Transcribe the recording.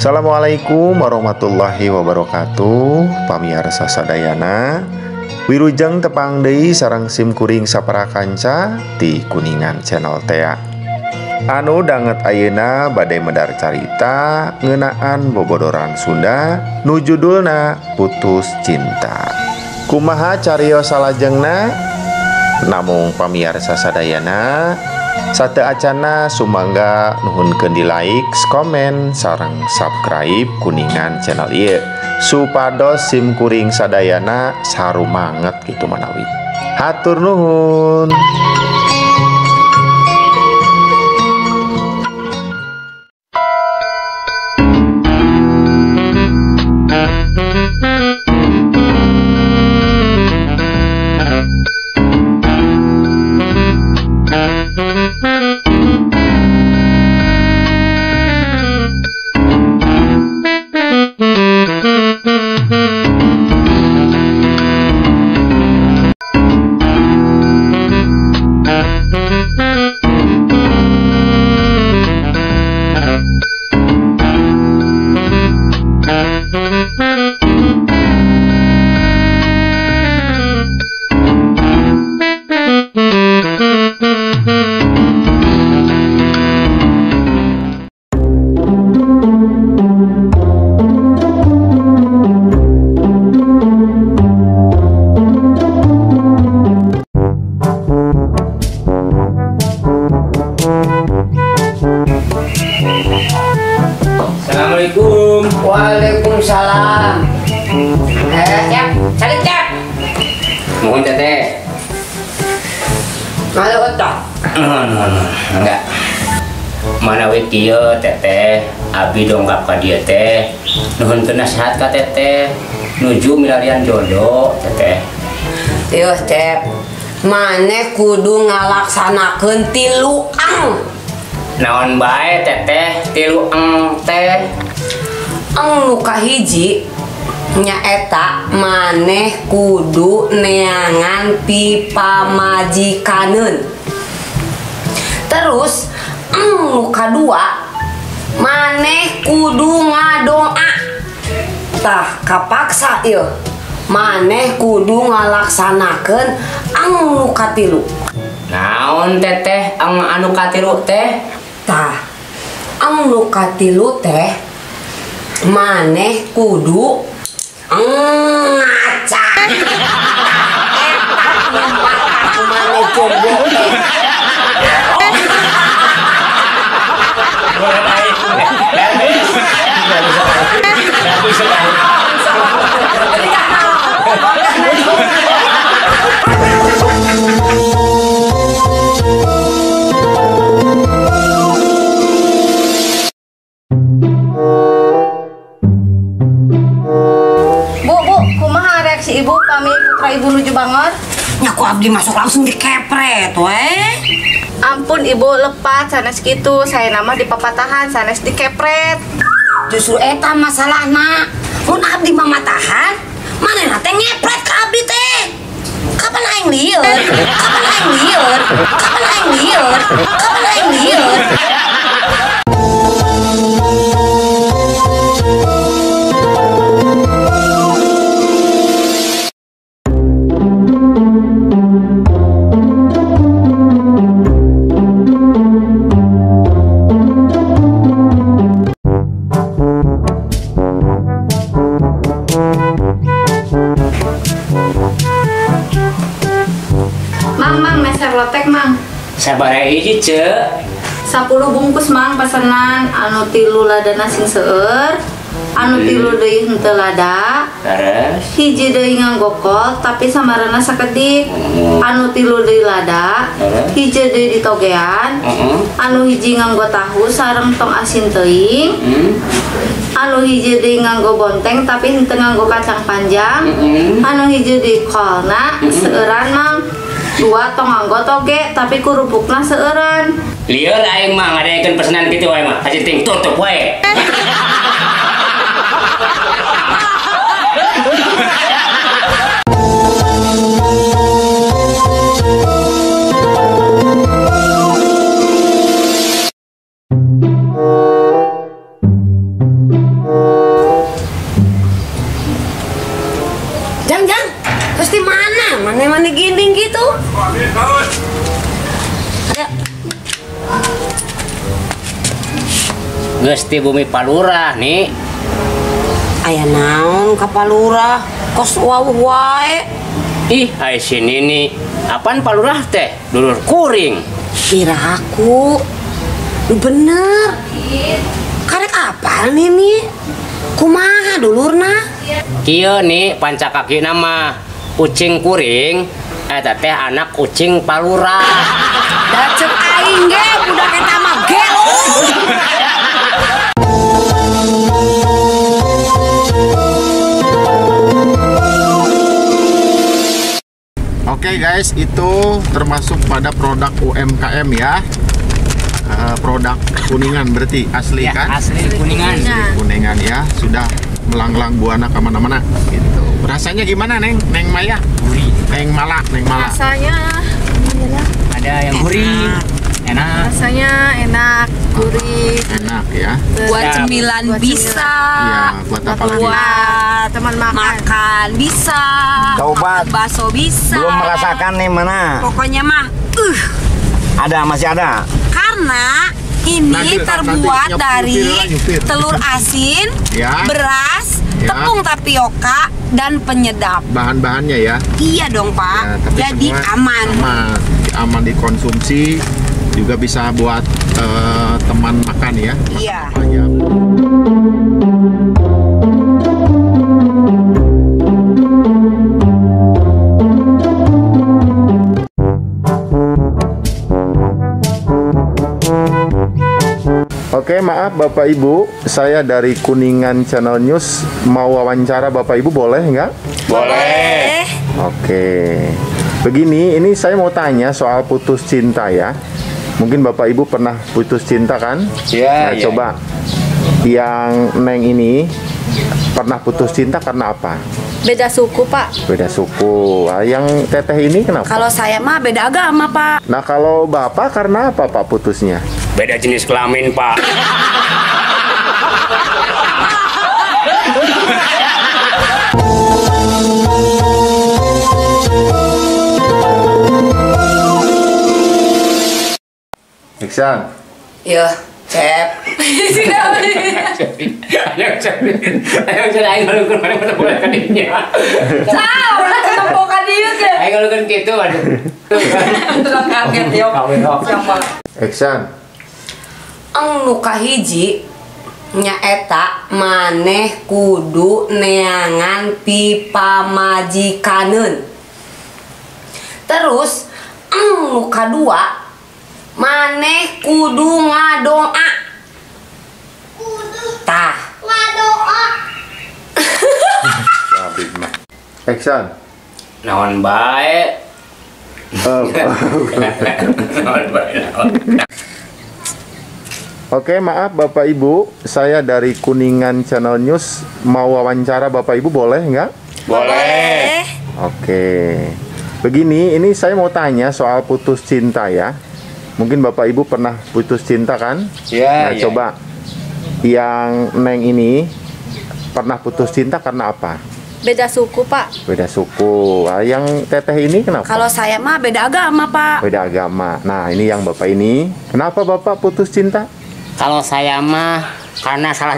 Assalamualaikum warahmatullahi wabarakatuh. Pamirsa sadayana, wilujeng tepang deui sareng sim kuring sapara kanca di Kuningan Channel tea. Anu danget ayeuna bade medar carita ngeunaan bobodoran Sunda nu judulna Putus Cinta. Kumaha cariyos salajengna? Namung pamirsa sadayana, sate acana sumangga nuhunkeun di like, komen, sareng subscribe Kuningan channel ieu supados sim kuring sadayana sarumanget gitu manawi. Hatur nuhun. Assalamualaikum. Waalaikumsalam. Cep, cari cep. Mohon teteh. Malu otak. Enggak. Mana we kieu teteh, abi dongkap ka dieu teh. Nuhunkeun nasihat ka teteh, nuju milarian jodoh teteh. Tius cep. Maneh kudu ngalaksanakeun 3 ang. Naon bae teteh, 3 eng teh. Ang nu kahiji nyaeta maneh kudu neangan pipamajikaneun. Terus nu kadua maneh kudu ngadoa. Tah kapaksa ieu maneh kudu ngalaksanakeun ang nu katilu. Naon teteh ang anu katilu teh? Tah ang nu katilu teh maneh kudu ngaca. Eta maneh jomblo teh. Ibu, kami putra ibu nuju banget. Nyaku abdi masuk langsung dikepret, weh. Ampun ibu, lepas sanes gitu. Saya nama di papatahan, sanes dikepret. Justru eta masalahna. Mun abdi mamatahan, manehna teh ngepret ka abdi teh. Kapan aing lieur? Kapan aing lieur? Kapan aing lieur? Kapan aing lieur? Mang, meser lotek mang. Sabaraha hiji ceu. 10 bungkus mang pesanan anu 3 ladana sing seueur, anu 3 deui henteu lada. Terus Hiji deui nganggo kol tapi samarana sakedik. Anu 3 deui lada, hiji deui ditogean. Anu hiji nganggo tahu sareng tong asin teuing. Anu hiji deui nganggo bonteng tapi henteu nganggo kacang panjang. Anu hiji deui kolna seueuran mang. 2 tong nganggo toge tapi kurupukna seueuran. lieur aing mah ngadaekeun pesanan kitu wae mah. Haji ting tutup wae. geus ti bumi palurah nih. Aya naon ka palurah? Kos wawuh wae. Ih, ai sini nih. Apaan palurah teh? Dulur kuring. Kira aku. Lu bener. Karek apal nih? Kumaha dulurna? Kieu nih pancakaki nama kucing kuring. Eta teh anak kucing palurah. Da ceuk aing ge budak eta mah gelo. Oke guys, itu termasuk pada produk UMKM ya. Produk Kuningan berarti asli Ya, kan? asli Kuningan. Kuningan ya, sudah melanglang buana kemana-mana gitu. Rasanya gimana Neng? Neng Maya? Gurih. Neng Mala, Neng Mala. Rasanya Ada yang gurih, enak. rasanya enak, gurih. Enak ya. Buat Sedap. cemilan bisa. Iya, buat apa lagi? Buat Teman makan bisa. Obat. Bakso bisa. Belum merasakan nih mana? Pokoknya mah Masih ada. karena ini Nanti terbuat nyupir dari lah, nyupir. telur asin, Ya. beras, Ya. tepung tapioka, dan penyedap. Bahan-bahannya ya. Iya dong Pak. Ya, tapi Jadi semua aman. aman dikonsumsi, juga bisa buat teman makan ya. Iya. Apa aja. Oke, maaf Bapak Ibu, saya dari Kuningan Channel News mau wawancara Bapak Ibu, boleh nggak? Boleh. Oke, begini, ini saya mau tanya soal putus cinta ya. Mungkin Bapak Ibu pernah putus cinta kan? Iya, Nah, iya. coba yang Neng ini pernah putus cinta karena apa? Beda suku, Pak. Beda suku. Ah, yang Teteh ini kenapa? Kalau saya mah beda agama Pak. Nah, kalau Bapak karena apa Pak putusnya? Beda jenis kelamin, Pak. Iksan. Iya, Cep. Ayo cari aing ngalukeun mana mana boleh ka dinya. Udah ketemu ka dieu teh. Aing ngalukeun kitu aduh. Terang kaget yo. Kawin hok. Iksan. Nu kahiji nyaeta maneh kudu neangan pipamajikaneun. Terus nu kadua maneh kudu ngadoa. Tah, Sabit mah. Iksan. Naon bae. Naon bae. Oke, maaf Bapak Ibu, saya dari Kuningan Channel News mau wawancara Bapak Ibu, boleh nggak? Boleh. Oke, begini, ini saya mau tanya soal putus cinta ya. Mungkin Bapak Ibu pernah putus cinta kan? Iya, Nah, iya. coba yang Neng ini pernah putus cinta karena apa? Beda suku, Pak. Beda suku. Ah, yang Teteh ini kenapa? kalau saya mah beda agama, Pak. Beda agama. Nah, ini yang Bapak ini, kenapa Bapak putus cinta? Kalau saya mah karena salah